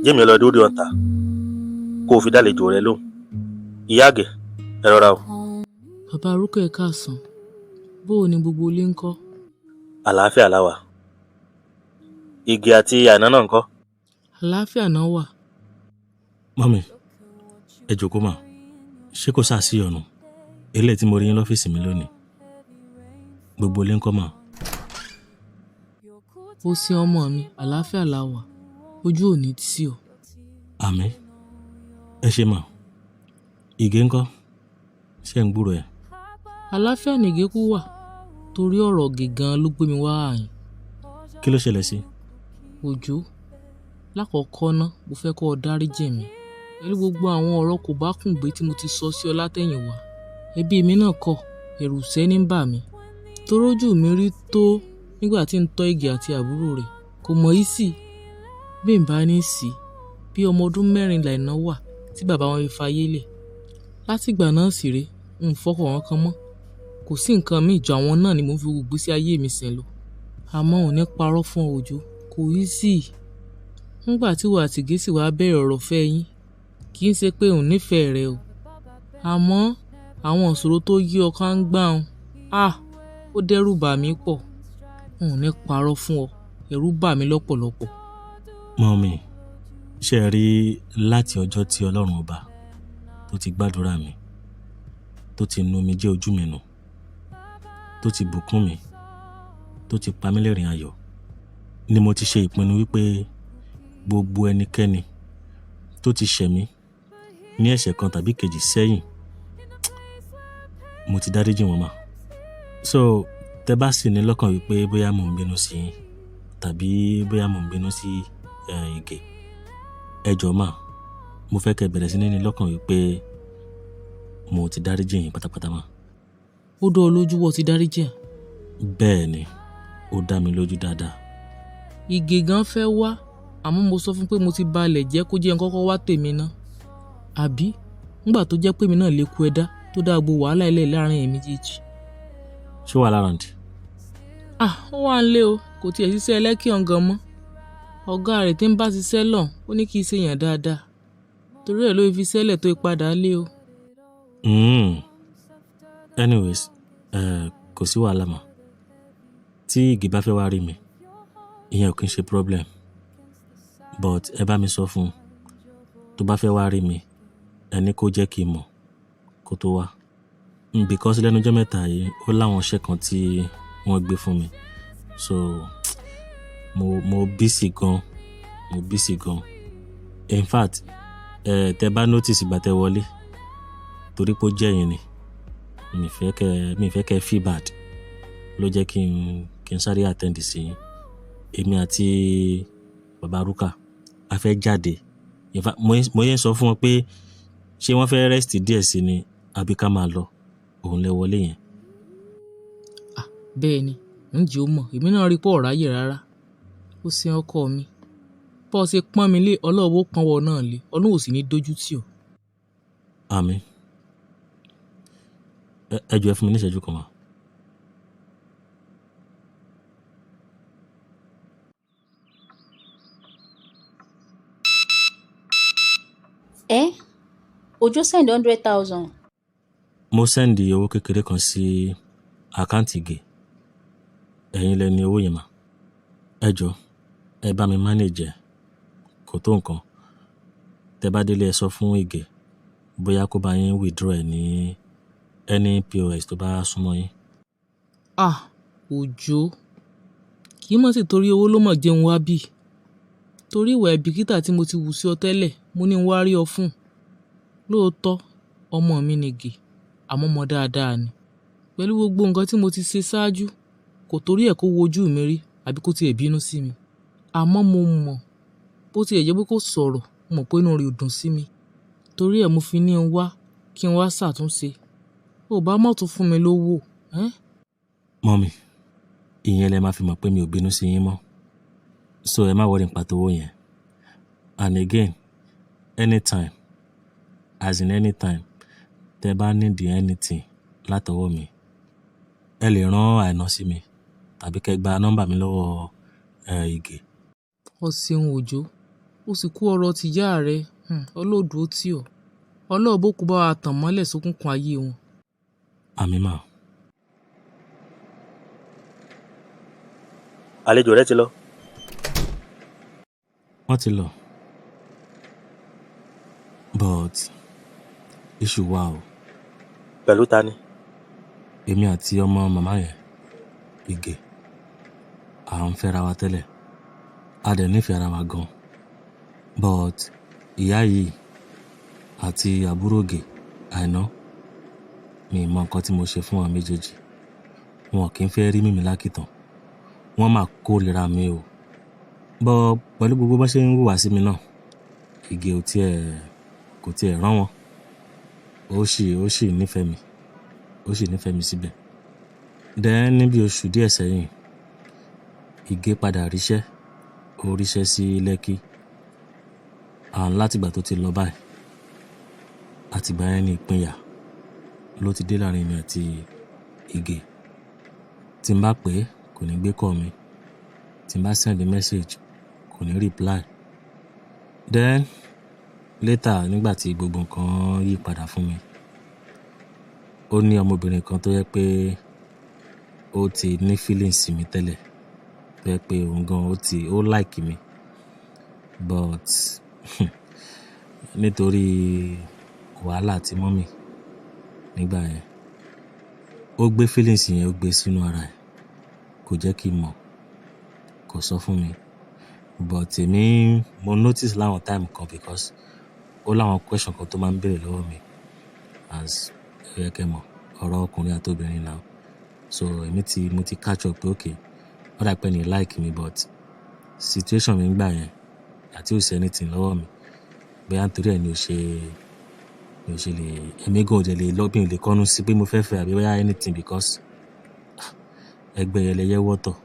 Jẹ́mi ọlọ́dún ó di ọ̀tá kó o fi dálejò rẹ lóhùn. Ìyá àgẹ̀ ẹ rọra o. Bàbá arúgbó ẹ̀ káàsán, bó o ní gbogbo ilé ń kọ́? Àlàáfíà la wà. Igi àti àná náà ń kọ́? Àlàáfíà náà wà. Mọ́mì, ẹ jókòó mà. Ṣé kò sáà sí ọ̀nà? Eléyìí tí mo rí yín lọ́fíìsì mi lónìí. Gbogbo ilé ń kọ́ mà. Ó sí ọmọ mi, àlàáfíà la wà. Ojú ò ní tì ọ́. Àmín. Ẹ ṣé mà. Ìgè ńkọ́? Ṣé ń gbúrò ẹ̀? Àlàáfíà nìgé kú wà, torí ọ̀rọ̀ gígan ló gbé mi wá àyìn. Kí ló ṣẹlẹ̀ sí? Òjó, lákọ̀ọ́kọ́ ná, mo fẹ́ kó o dáríjì mi. Pẹ̀lú gbogbo àwọn ọ̀rọ̀ kò bá kùn gbé tí mo ti sọ sí ọ látẹ̀yìnwá. Ẹbí mi náà kọ̀, ẹ̀rù sẹ́ni ń bà mí. Torójú mi rí tó nígbà tí ń tọ́ Ìgè àti àbúrò rẹ̀. Kò mọ̀ í sì. Bí n bá ní sí, bí ọmọ ọdún 4 Àìná wà tí bàbá wọn fi fayé lẹ̀. Látìgbà náà sì ré, n fọkàn wọn kan mọ́. Kò sí nǹkan míì ju àwọn náà ni mo fi gbé sí ayé mi sìn lọ. Àmọ́ ò ní parọ́ fún Òjó, kò í sì. Nígbà tí wà àti Ìgè sì wá bẹ̀rẹ̀ ọ̀rọ̀ fẹ́ yín, kì í ṣe pé òun nífẹ̀ẹ́ rẹ o. Àmọ́ àwọn ìṣòro tó yí ọkàn ń gbà ń, ó dẹ́rù bà mí pọ̀. N ò ní parọ́ fún ọ, ẹ̀rù bà mí lọ́pọ̀lọpọ̀. Mọ́mì, ṣé ẹ rí láti ọjọ́ tí Ọlọ́run ọba tó ti gbàdúrà mi, tó ti nu omijé ojú mi nù, tó ti bùkún mi, tó ti pa mí lẹ́rìn ayọ̀, ni mo ti ṣe ìpinnu wípé gbogbo ẹnikẹ́ni tó ti ṣẹ̀ mí ní ẹ̀ṣẹ̀ kan tàbí kejì sẹ́yìn, mo ti dáríjì wọn mà. So tẹ́ bá sì ní lọ́kàn wípé bóyá mò ń bínú sí yín tàbí bóyá mò ń bínú sí Ìgè, ẹ jọ̀ọ́ mà, mo fẹ́ kẹ́ bẹ̀rẹ̀ sí ní lọ́kàn wípé mo ti dáríjì yín pátápátá mà. Ó dá ọ lójú wọ́n ti dáríjì ẹ̀? Bẹ́ẹ̀ ni, ó dá mi lójú dáadáa. Ìgè gan fẹ́ wá, àmọ́ mo sọ fún pé mo ti balẹ̀ jẹ́ kó jẹ́ n kọ́kọ́ wá tèmi ná. Àbí nígbà tó jẹ́ pé mi náà lè kú ẹ̀dá tó dá gbogbo wàhálà ilẹ̀ láàrin èmi méjèèjì. Ṣé wà lára ǹdí? Ó wà ń lé o, kò tiẹ̀ ṣiṣẹ́ ẹlẹ́kì ọ̀gán mọ́. Ọ̀gá rẹ̀ tí ń bá ṣiṣẹ́ lọ, ó ní kí í ṣe èèyàn dáadáa. Torí ẹ̀ ló fi ṣẹlẹ̀ tó padà lé o. Anyways, kò sí wàhálà mà. Tí Ìgè bá fẹ́ wá rí mi, ìyẹn ò kí ń ṣe problem. But ẹ bá mi sọ fún un, tó bá fẹ́ wá rí mi, ẹni kó jẹ́ kí n mọ̀ kó tó wá. Because lẹ́nu ọjọ́ mẹ́ta yìí, ó láwọn iṣẹ́ kan tí wọ́n gbé fún mi. So mo busy gan. In fact, tẹ́ bá notice ìgbà tẹ́ wọlé, torí pé ó jẹ́ yín ni, mi fẹ́ kẹ́ feel bad ló jẹ́ kí n sáré attend sí yín. Èmi àti bàbá Rúkà a fẹ́ jáde. In fact, mo yẹn sọ fún wọn pé ṣé wọ́n fẹ́ rest díẹ̀ sí ni àbí ká máa lọ. Òun lẹ wọlé yẹn. Bẹ́ẹ̀ ni, ǹjẹ́ o mọ̀, èmi náà rí pọ̀ ráyè rárá. Ó ṣe ọkọ mi. Bọ́ ṣe pọ́n mi lé, Ọlọ́run ó pọ́n wọ náà lé. Ọlọ́run ò sì ní dójú tì ọ́. Àmín. Ẹ jọ̀ọ́ ẹ fún mi ní ìṣẹ́jú kan mà. Òjó send 100,000. Mo sẹ́ndì owó kékeré kan sí àkáǹtì Ìgè. Ẹ̀yin lẹ ní owó yẹn mà. Ẹ jọ̀ọ́ ẹ bá mi manage ẹ̀, kò tó nǹkan. Tẹ́ bá délé ẹ sọ fún Ìgè bóyá kó bá yín withdraw ẹ̀ ní any POS tó bá súnmọ́ yín. Òjó, kì í mọ̀ sí torí owó ló mọ̀ jẹun wá bí. Torí ìwà ìbìkítà tí mo ti wù sí ọ tẹ́lẹ̀, mo ní n wá rí ọ fún. Lóòótọ́, ọmọ mi ni Ìgè, àmọ́ ọmọ dáadáa ni. Pẹ̀lú gbogbo nǹkan tí mo ti ṣe ṣáájú, kò torí ẹ̀ kó wojú mi rí àbí kó tiẹ̀ bínú sí mi. Àmọ́ mo mọ̀, bó tiẹ̀ jẹ́ pé kò sọ̀rọ̀, mo mọ̀ pé inú rẹ̀ ò dùn sí mi. Torí ẹ̀ mo fi ní n wá kí n wá ṣàtúnṣe. Ò bá mọ̀ tún fún mi lówó. Mọ́mì, ìyẹn lẹ máa fi mọ̀ pé mi ò bínú sí yín mọ́. So ẹ má worry nípa tówó yẹn. And again, anytime, as in anytime, tẹ́ bá need anything látọwọ́ mi, ẹ lè rán Àìná sí mi tàbí kẹ́ gba nọ́mbà mi lọ́wọ́ Ìgè. o ṣeun Òjó ó sì kú ọ̀rọ̀ tìyá rẹ ọlọ́ọ̀dù ó tì ọ́ ọlọ́ọ̀bó kò bá wa tàn mọ́lẹ̀ sókùnkùn ayé wọn. Àmín mà. àlejò rẹ ti lọ. Wọ́n ti lọ. But issue wà o. pẹ̀lú ta ni. Èmi àti ọmọ màmá yẹn Ìgè à ń fẹ́ra wa tẹ́lẹ̀ a dẹ̀ nífẹ̀ẹ́ ara wa gan. But ìyá yìí àti àbúrò Ìgè Àìná mi mọ nǹkan tí mo ṣe fún wọn méjèèjì. Wọn kì í fẹ́ rí mímí lákìtàn. Wọ́n máa kórìíra mi o. But pẹ̀lú gbogbo bá ṣe ń hùwà sí mi náà Ìgè kò tiẹ̀ rán wọn. Ó sì nífẹ̀ẹ́ mi. Ó sì nífẹ̀ẹ́ mi síbẹ̀. Then níbi oṣù díẹ̀ sẹ́yìn Ìgè padà ríṣẹ́. Ó ríṣẹ́ sí Lẹ́kí. Látìgbà tó ti lọ báyìí àtìgbà yẹn ní ìpínyà ló ti dé láàrin mi àti Ìgè. Tí n bá pè é kò ní gbé call mi. Tí n bá send message kò ní reply. Then later nígbà tí gbogbo nǹkan yí padà fún mi ó ní ọmọbìnrin kan tó yẹ pé ó ti ní feelings sí mi tẹ́lẹ̀ tó yẹ pé òun gan ó like mi but nítorí wàhálà tí mọ́mì nígbà yẹn ó gbé feelings yẹn ó gbé sínú ara ẹ̀ kò jẹ́ kí n mọ̀ kò sọ fún mi but èmi mo notice láwọn time kan because ó láwọn question kan tó máa ń béèrè lọ́wọ́ mi as ẹ kẹ́ mọ̀ ọ̀rọ̀ ọkùnrin àti obìnrin náà so mo ti catch up pé okay ó dà pé ní like mi but situation mi ń gbà yẹn àti ò sí anything lọ́wọ́ mi bóyá nítorí ẹ̀ ni ò ṣe lè èmi gan ò dẹ̀ lè lọ́gbìn lè kọ́nu sí pé mo fẹ́ fẹ́ àbí bóyá anything because ẹgbẹ́ ẹlẹ́yẹ wọ́tọ̀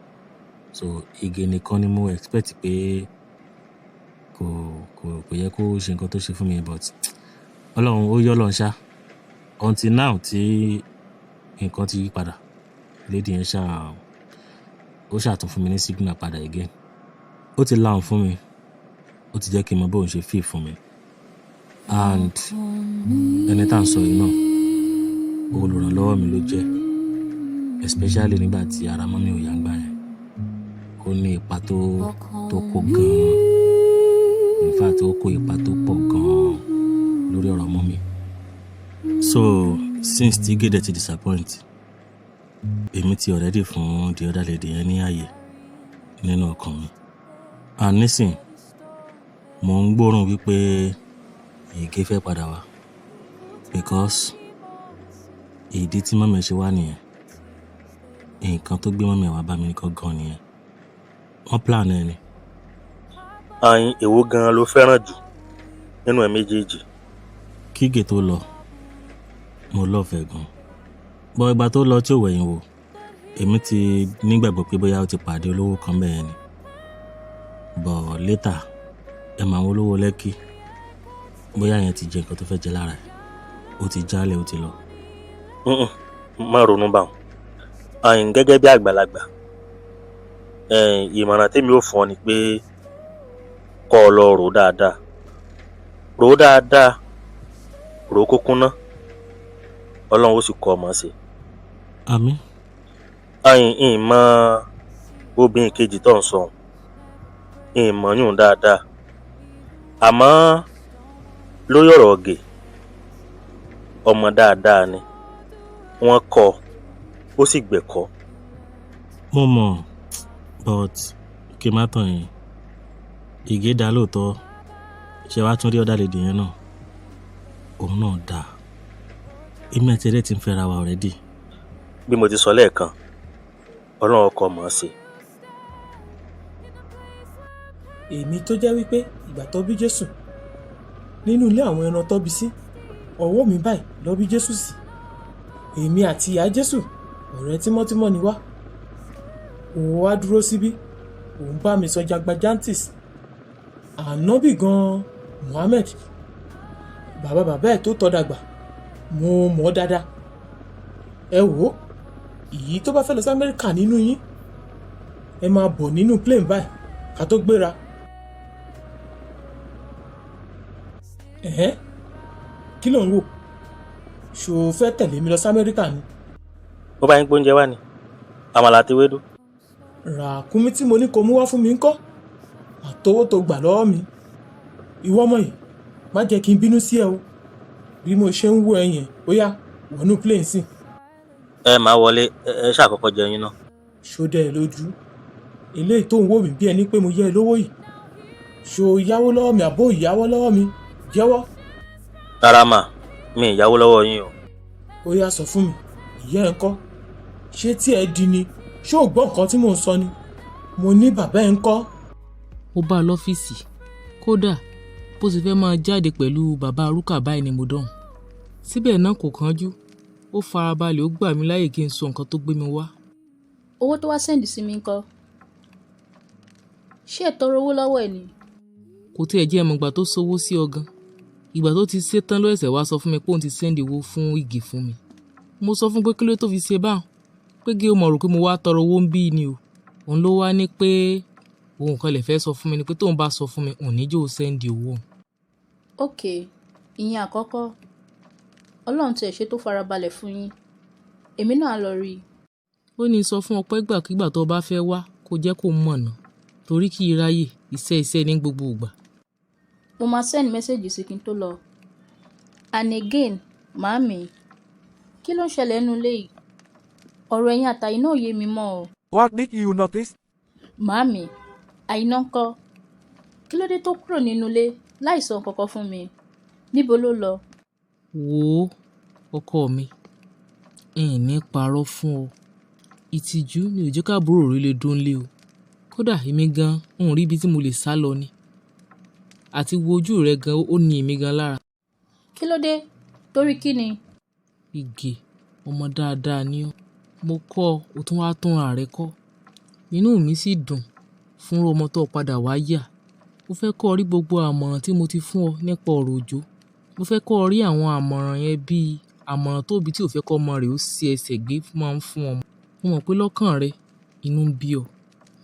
so Ìgè nìkan ni mo expect pé kò yẹ kó ṣe nǹkan tó ṣe fún mi but Ọlọ́run ó yọ́ lọ́n ṣá until now tí nǹkan ti yí padà lady yẹn ó ṣàtún fún mi ní signal padà again ó ti láhùn fún mi ó ti jẹ́ kí n mọ bóun ṣe feel fún mi and ẹni tá à ń sọ yìí náà olùrànlọ́wọ́ mi ló jẹ́ especially nígbà tí ara mọ́mí ò yá ń gbà yẹn ó ní ipa tó kó gan-an in fact ó kó ipa tó pọ̀ gan-an lórí ọ̀rọ̀ mọ́mí so since tí Ìgè ti disappoint èmi ti already fún the other lady yẹn ní ààyè nínú ọkàn mi and nísìn mo ń gbóòórùn wípé Ìgè fẹ́ padà wá because ìdí tí mọ́mí ṣe wá nìyẹn nǹkan tó gbé mọ́mí wá bá mi nìkan gan nìyẹn wọ́n plan ẹ̀ ni. àyìn èwo gan-an ló fẹ́ràn jù nínú ẹ̀ méjèèjì. Kí Ìgè tó lọ mo lọ́ọ̀fẹ́ gan bọ́ ìgbà tó lọ tí ò wẹ̀yìn wò èmi ti nígbàgbọ́ pé bóyá ó ti pàdé olówó kan bẹ́ẹ̀ ni but later ẹ máa wọ olówó Lẹ́kì bóyá yẹn ti jẹ nǹkan tó fẹ́ jẹ lára ẹ̀ ó ti jálẹ̀ ó ti lọ. má ronú báwọn àyìn gẹ́gẹ́ bí àgbàlagbà ìmọ̀ràn tèmi ò fún ọ ni pé kọ́ ọ lọ rò dáadáa rò kúnkún ná Ọlọ́run ó sì kọ́ ọmọ sí. Àmín. àyìn ìmọ̀ obìnrin kejì tó ń sọ ìmọ̀ yùn dáadáa àmọ́ lórí ọ̀rọ̀ Ìgè ọmọ dáadáa ni wọ́n kọ́ ó sì gbẹ̀kọ́. mo mọ̀ but kí n má tàn yín Ìgè dá lóòótọ́ ṣé wàá tún rí ọ̀dà lèdè yẹn náà òun náà dá èmi àti ẹ̀rẹ́ ti ń fẹ́ra wa already. bí mo ti sọ lẹ́ẹ̀kan Ọlọ́run ọkọ mọ̀ ọ́ sí. èmi tó jẹ́ wípé ìgbà tó bí Jésù nínú ilé àwọn ẹran tó bí sí ọwọ́ mi báyìí ló bí Jésù sí èmi àti ìyá Jésù ọ̀rẹ́ tímọ́tímọ́ ni wá òun wá dúró síbí òun bá mi sọ jagbajantis ànábì gan Muhammed bàbá ẹ̀ tó tọ́ dàgbà mo mọ̀ dáadáa ẹ wò ó èyí tó bá fẹ́ lọ sí Amẹ́ríkà nínú yín ẹ máa bọ̀ nínú plane báyìí ká tó gbéra. Kí ló ń wò? Ṣó o fẹ́ tẹ̀lé mi lọ sí Amẹ́ríkà ni? Bó bá yín gbóúnjẹ wá ni, àmàlà àti ewédú. Ràkúnmí tí mo ní kó mú wá fún mi ńkọ́? Àtowó tó gbà lọ́wọ́ mi. Ìwọ ọmọ yìí, má jẹ́ kí n bínú sí ẹ o. Bí mo ṣe ń wò ẹ yẹn, ó yá wọnú plane sí. Ẹ máa wọlé, ẹ ṣàkọ́kọ́ jẹun yín náà. Ṣó dẹ ẹ lójú? Eléyìí tó ń wò mí bí ẹni pé mo yẹ ẹ lówó yìí. Ṣó yáwó lọ́wọ́ mi àbó ìyáwó lọ́wọ́ mi? Jẹ́wọ́. Rárá mà, mi ìyáwó lọ́wọ́ yín o. Ó yá sọ fún mi, ìyá ẹ ńkọ́? Ṣé tí ẹ di ni? Ṣé ò gbọ́ nǹkan tí mò ń sọ ni? Mo ní bàbá ẹ ńkọ́? Ó bá a lọ́fíìsì. Kódà bó ti fẹ́ máa jáde pẹ̀lú bàbá arúkà báyìí ni mo dọ̀hùn. Síbẹ̀ náà kò kánjú. Ó farabalẹ̀, ó gbà mí láyè kí n sọ nǹkan tó gbé mi wá. Owó tó wá sẹ́ǹdì sí mi ńkọ́? Ṣé ẹ tọrọ owó lọ́wọ́ ẹ̀ ni? Kò tiẹ̀ jẹ́ ẹ̀mọ̀gbà tó sowó sí ọ gan. Ìgbà tó ti ṣe tán ló ẹ̀sẹ̀ wá sọ fún mi pé òun ti sẹ́ǹdì owó fún Ige fún mi. Mo sọ fún pé kí ló tó fi ṣe báwọn, pé gé o mọ̀ rò pé mo wá tọrọ owó ń bí ni o. Òun ló wá ní pé òun kan lè fẹ́ sọ fún mi ni pé tóun bá sọ fún mi òun níjó sẹ́ǹdì owó. Ok, ìyẹn àkọ́kọ́. Ọlọ́run tiẹ̀ ṣe tó farabalẹ̀ fún yín. Èmi náà lọ rí i. Ó ní sọ fún ọpẹ́ gbàkígbà tó bá fẹ́ wá kó jẹ́ kó mọ̀nà torí kí i ráyè iṣẹ́ ní gbogbo ìgbà. Mo máa send message sí kí n tó lọ. And again, màámi, kí ló ń ṣẹlẹ̀ nínú ilé yìí? Ọ̀rọ̀ ẹ̀yin àtàyìn náà yé mi mọ́ o. What did you notice? Màámi, Àìná ńkọ́? Kí ló dé tó kúrò nínú ilé láì sọ kankan fún mi? Níbo ló lọ? Wò ó, ọkọ mi, ní parọ́ fún ọ. Ìtìjú ni ò jẹ́ káàbúrò rẹ lè dún lé o. Kódà èmi gan n rí ibi tí mo lè sá lọ ni. Àti wo ojú rẹ gan ó ní èmi gan lára. Kí ló dé? Torí kí ni? Ige, ọmọ dáadáa ni ọ́. Mo kọ́ ọ, ó tún wá tún ara rẹ kọ́. Inú mi sì dùn fún ọmọ tó padà wá yà. Mo fẹ́ kọ́ ọ rí gbogbo àmọ̀ràn tí mo ti fún ọ nípa ọ̀rọ̀ Òjó. Mo fẹ́ kọ́ ọ rí àwọn àmọ̀ràn yẹn bíi àmọ̀ràn tóbi tí ò fẹ́ kọ́ ọmọ rẹ̀ ó ṣe ẹsẹ̀ gbé máa ń fún ọmọ. Mo mọ̀ pé lọ́kàn rẹ inú ń bí ọ.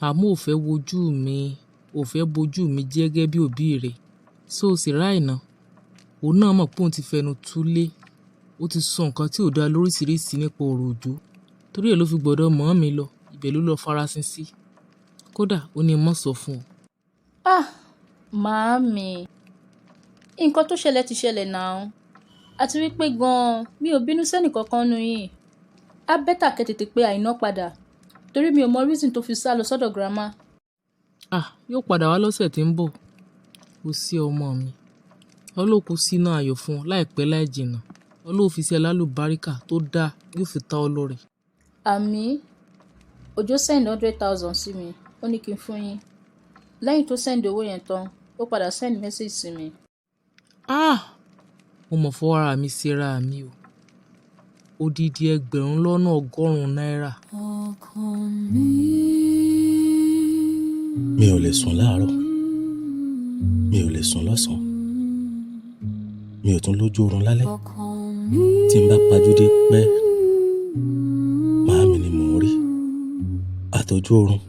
Àmọ́ ò fẹ́ wojú mi, ò fẹ́ bojú mi jẹ́ gẹ́gẹ́ bí òbí rẹ̀. So sì ráìnà. Òun náà mọ̀ pé òun ti fẹnu túlé. Ó ti sọ nǹkan tí ò dá lóríṣiríṣi nípa ọ̀rọ̀ Òjó. Torí ẹ̀ ló fi gbọ́dọ̀ mọ̀ mi lọ. Ibẹ̀ ló lọ farasin sí. Kódà ó ní mọ̀ sọ fún ọ. Ah, màámi, nǹkan tó ṣẹlẹ̀ ti ṣẹlẹ̀ náà. Àti wípé gan-an mi ò bínú sẹ́nì kankan nù yín. Á bẹ́tà kẹ́ tètè pé Àìná padà. Torí mi ò mọ reason tó fi sá lọ sọ́dọ̀ grandma. Yóò padà wá lọ́sẹ̀ tí ń bọ̀. Ó sí ọmọ mi. Ọlọ́kù sínú ayọ̀ fún ọ láìpẹ́ láì jìnnà. Ọlọ́ọ̀fíìsì alálùbáríkà tó dáa yóò fi ta ọ lọ́rẹ. Àmì, Òjó send 100,000 sí mi. Ó ní kí n fún yín. Lẹ́yìn tó send owó yẹn tán, ó padà send message sí mi. Mo mọ̀ fọ́ ara mi síra mi o. Odidi 1,100 náírà. Mi ò lè sùn láàárọ̀, mi ò lè sùn lọ́sàn-án, mi ò tún lójú oorun lálẹ́. Tí n bá pajúdé pẹ́, màámi ni mò ń rí. Àtọ́jú oorun,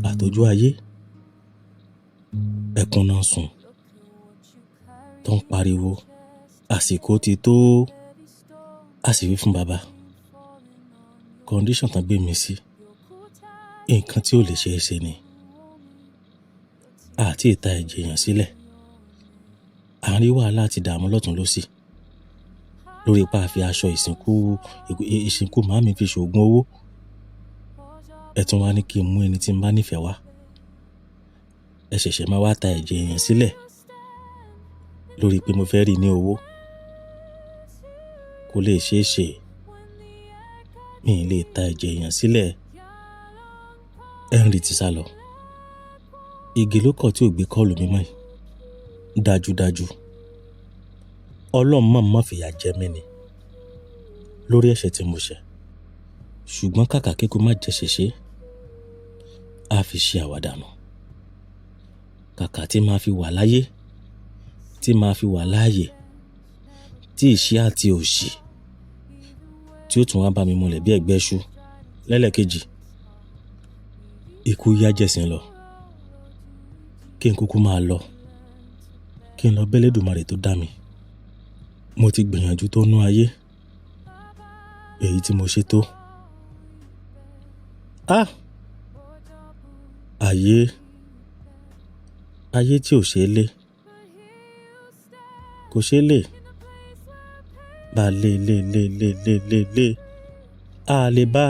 àtọ́jú ayé, ẹkún náà sùn tó ń pariwo àsìkò ti tó. A sì wí fún bàbá condition tán gbé mi sí nǹkan tí ò lè ṣe é ṣe ni. Àti ìta ẹ̀jẹ̀ èèyàn sílẹ̀, à ń rí wàhálà àti ìdààmú lọ́tún lósì lórí ipá àfi aṣọ ìsìnkú màámi fi ṣoògùn owó. Ẹ tún wá ní kí n mú ẹni tí n bá nífẹ̀ẹ́ wá. Ẹ ṣẹ̀ṣẹ̀ máa wá ta ẹ̀jẹ̀ èèyàn sílẹ̀ lórí pé mo fẹ́ rí ní owó. Kò lè ṣeé ṣe. Mi ì lè ta ẹ̀jẹ̀ èèyàn sílẹ̀. Henry ti sá lọ. Ige ló kọ̀ tí ò gbé kọ́ọ̀lù mi mọ́ yìí. Dájúdájú Ọlọ́run má fìyà jẹ mí ni lórí ẹ̀ṣẹ̀ tí mo ṣẹ̀. Ṣùgbọ́n kàkà kíkú má jẹ́ ṣèṣe, a fi ṣe àwàdànù. Kàkà tí máa fi wà láyé, tí máa fi wà láàyè, tí ìṣẹ́ àti òṣì tí ó tún wá bá mi múlẹ̀ bí ẹ̀gbẹ́ ṣú lẹ́lẹ́kejì. ikú yá jẹ̀sìn lọ kí n kúkú máa lọ kí n lọ bẹ́lẹ́dùmarè tó dá mi. Mo ti gbìyànjú tó nú ayé, èyí tí mo ṣe tó. Ayé tí ò ṣe é lé, kò ṣe é lé. Bá lé a lè bá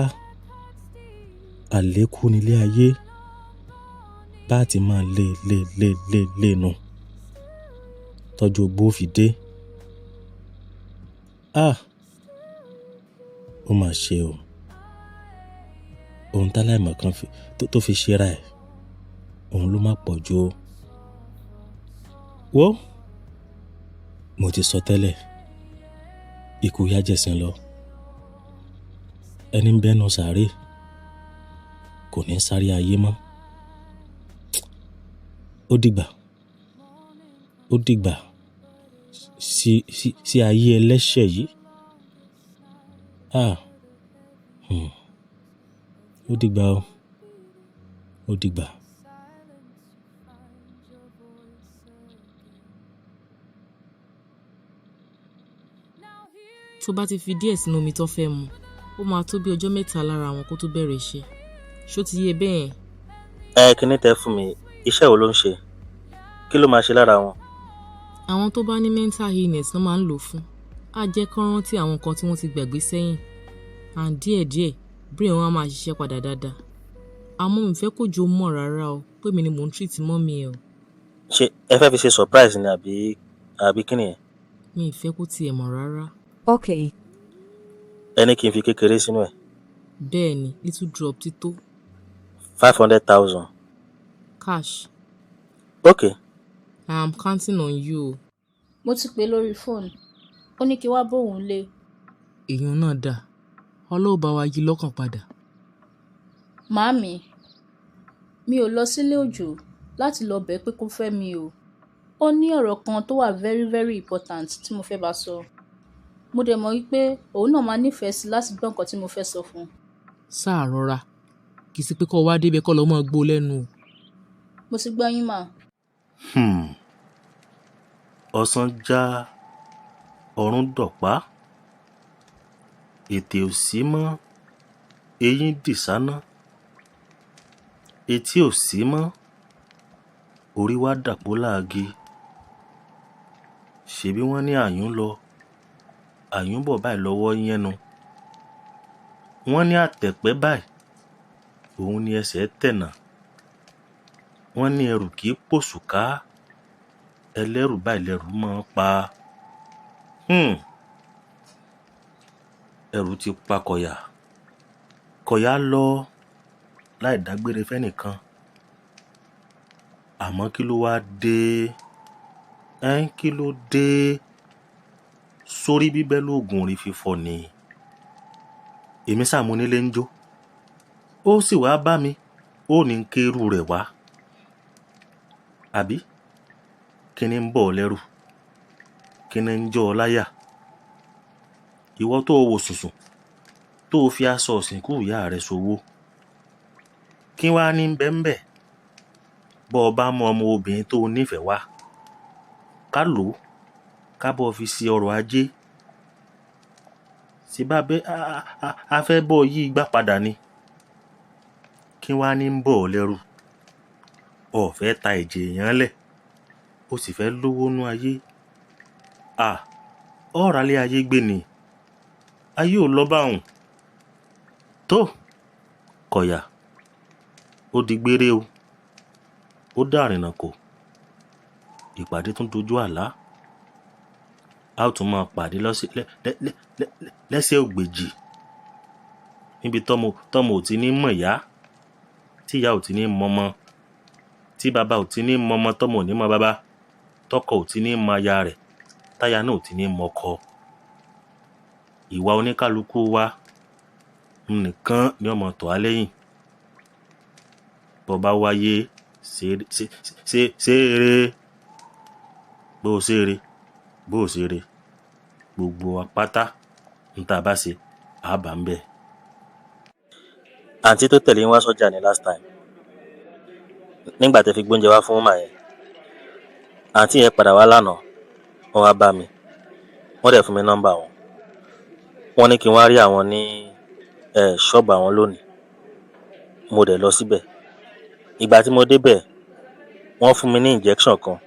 àlékú nílé ayé, bá ti máa lé nù tọ́jú ogbó fi dé. Ó mà ṣe o, ohun táláìmọ̀ kan tó fi ṣera ẹ̀, òun ló má pọ̀ jù o. Wo, mo ti sọ tẹ́lẹ̀, ikú yá jẹ̀sìn lọ. Ẹni ń bẹ́nu sàárè kò ní sáré ayé mọ́. Ó dìgbà sí ayé ẹlẹ́ṣẹ̀ yìí. Ó dìgbà o, ó dìgbà. Tó bá ti fi díẹ̀ sínú omi tó fẹ́ mu, ó máa tó bí ọjọ́ 3 lára wọn kó tó bẹ̀rẹ̀ iṣẹ́. Ṣó ti yé bẹ́ẹ̀? Kíní tẹ́ fún mi, iṣẹ́ wo ló ń ṣe? Kí ló máa ṣe lára wọn? Àwọn tó bá ní mental illness ló máa ń lò fún. Á jẹ́ kán rántí àwọn nǹkan tí wọ́n ti gbàgbé sẹ́yìn. And díẹ̀díẹ̀, brain wọn á máa ṣiṣẹ́ padà dáadáa. Àmọ́ mi fẹ́ kó jọ mọ̀ rárá o, pé mi ni mò ń treat mọ́mì ẹ̀ o. Ṣé ẹ fẹ́ fi ṣe surprise ni àbí kí nìyẹn? Mi ì fẹ́ kó tiẹ̀ mọ̀ rárá. Okay. Ẹ ní kí n fi kékeré sínú ẹ̀. Bẹ́ẹ̀ ni, little drop ti tó. 500,000. Cash. Okay. I am counting on you o. Mo ti pè lórí fóònù. Ó ní kí wá bóun lé. Èèyàn náà dà. Ọlọ́run bá wa yí lọ́kàn padà. Màámi, mi ò lọ sílé Òjó láti lọ bẹ̀ pé kó fẹ́ mi o. Ó ní ọ̀rọ̀ kan tó wà very very important tí mo fẹ́ bá sọ. Mo dẹ̀ mọ̀ wípé òun náà máa nífẹ̀ẹ́ sí láti gbọ́ nǹkan tí mo fẹ́ sọ fún un. Sáà rọra. Kì í sí pé kó wá débẹ̀ kó lọ mọ́ gbó lẹ́nu o. Mo ti gbọ́ yín mà. Ọ̀sán já, ọ̀run dọ̀pá, ètè ò sí mọ́, eyín dìsáná, etí ò sí mọ́, orí wá dàpọ̀ láàgì. Ṣebí wọ́n ní àyùn lọ, àyùn bọ̀ báyìí lọ́wọ́ yẹnu. Wọ́n ní àtẹ̀pẹ́ báyìí, òun ni ẹsẹ̀ tẹ̀nà. Wọ́n ní ẹrù kìí pòṣùká, ẹlẹ́rù báyìí lẹ́rù máa ń pa. Ẹrù ti pa Kọ̀yà. Kọ̀yà lọ láì dágbére fẹ́nìkan. Àmọ́ kí ló wá dé? Kí ló dé? Sórí bíbẹ́ lóògùn orí fífọ́ ni. Èmi sàmú nílé ń jó. Ó sì wá bá mi, ó ní ń kérú rẹ̀ wá. Àbí? Kí ni ń bọ̀ ọ́ lẹ́rù? Kí ni ń jọ ọ láyà? Ìwọ tó wò sùnsùn, tó fi aṣọ òsìnkú ìyá rẹ̀ ṣòwò. Kí wá ní bẹ́ńbẹ́? Bọ́ ọ bá mú ọmọ obìnrin tó nífẹ̀ẹ́ wá, ká lò ó, ká bọ́ fi sí ọrọ̀ ajé. Sì bá bẹ́ a fẹ́ bọ́ yí igbá padà ni. Kí wá ní ń bọ̀ ọ́ lẹ́rù? Ó fẹ́ ta ẹ̀jẹ̀ èèyàn lẹ̀, ó sì fẹ́ lówó nú ayé. Ọ̀rọ̀ alẹ́ ayé gbé ni. Ayé ò lọ báhùn. Tó Kọ̀yà, ó di gbére o. Ó dàrìnà kò. Ìpàdé tún dojú àlá. A ó tún máa pàdé lẹ́sẹ̀ ògbèjì. Níbi tọ́mọ ò ti ní mọ̀ ìyá, tí ìyá ò ti ní mọmọ, tí bàbá ò ti ní mọmọ, tọ́mọ ò ní mọ bàbá, tọkọ ò ti ní mọ aya rẹ̀, táya náà ò ti ní mọkọ. Ìwà oníkálukú wa nìkan ni ọmọ tọ̀ á lẹ́yìn. Bọ́ bá wáyé ṣeré, bó ṣeré, gbogbo apáta ń tà bá ṣe àbá ń bẹ̀. Àǹtí tó tẹ̀lé ń wá sọ́jà ní last time. nígbà tẹ́ fi gbóúnjẹ wá fún woman yẹn àǹtí yẹn padà wá lánàá wọ́n wá bá mi wọ́n dẹ̀ fún mi nọ́mbà wọn wọ́n ní kí n wá rí àwọn ní ṣọ́ọ̀bù àwọn lónìí mo dẹ̀ lọ síbẹ̀ ìgbà tí mo débẹ̀ wọ́n fún mi ní injection kan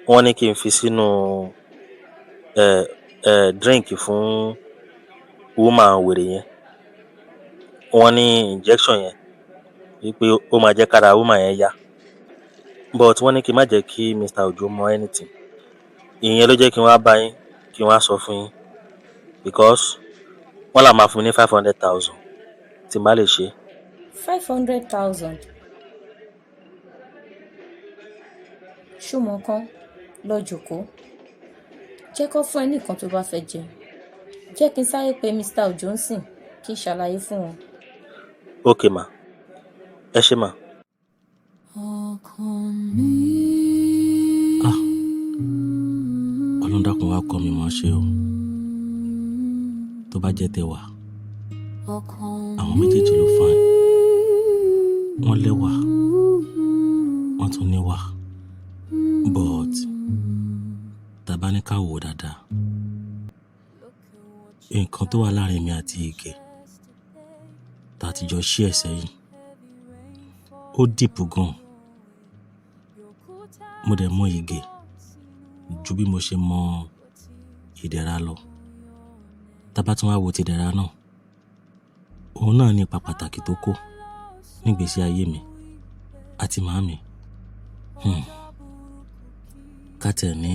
wọ́n ní kí n fi sínú drink fún woman wèrè yẹn wọ́n ní injection yẹn wípé ó máa jẹ́ kára woman yẹn yá but wọ́n ní kí n má jẹ́ kí Mr. Ojo mọ anything ìyẹn ló jẹ́ kí n wá bá yín kí n wá sọ fún yín because wọ́n là máa fún mi ní 500,000 tí n bá lè ṣe. 500,000. ṣùgbọ́n kan lọ jòkó jẹ́ kó fún ẹ ní nǹkan tó bá fẹ́ jẹ jẹ́ kí n sáré pe Mr. Ojo ń sìn kí n ṣàlàyé fún wọn. ok ma ẹ ṣé ma. Ọlọ́run dákun wá kọ́ mi mọ̀ ṣe o tó bá jẹ́ tẹwà àwọn méjèèjì ló fine wọ́n lẹ́wà wọ́n tún níwà but tàbá ní ká wò dáadáa nǹkan tó wà láàrin mi àti Ige tá a ti jọ ṣí ẹ̀ sẹ́yìn ó dìpù gan mo dẹ̀ mọ̀ Ige ju bí mo ṣe mọ̀ Ìdẹ̀ra lọ tábà tún wá wo ti Ìdẹ̀ra náà òun náà ní ipa pàtàkì tó kó nígbésí ayé mi àti màámi kátẹ̀ ní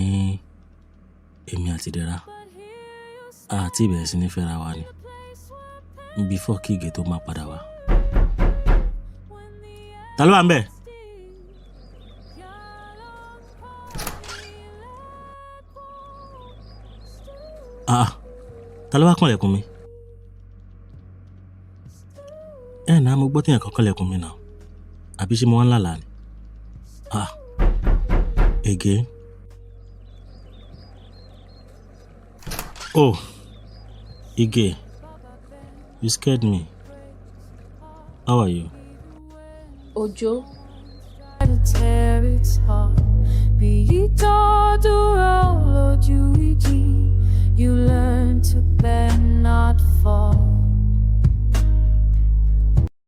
èmi àti Ìdẹ̀ra àti ìbẹ̀rẹ̀ sí ní fẹ́ra wa ni before kí Ige tó máa padà wá. Ta ló wà ń bẹ̀? Ta ló wá kànlẹ̀kùn mi? Náà mo gbọ́ téèyàn kan kànlẹ̀kùn mi náà àbí ṣé mo wá ń lálàá ni? Again? Oh, Ige, you scared me. How are you? Ojo. Tear its heart. Bí ìtọ́dúró lójú ìjì, you learn to bend, not fall.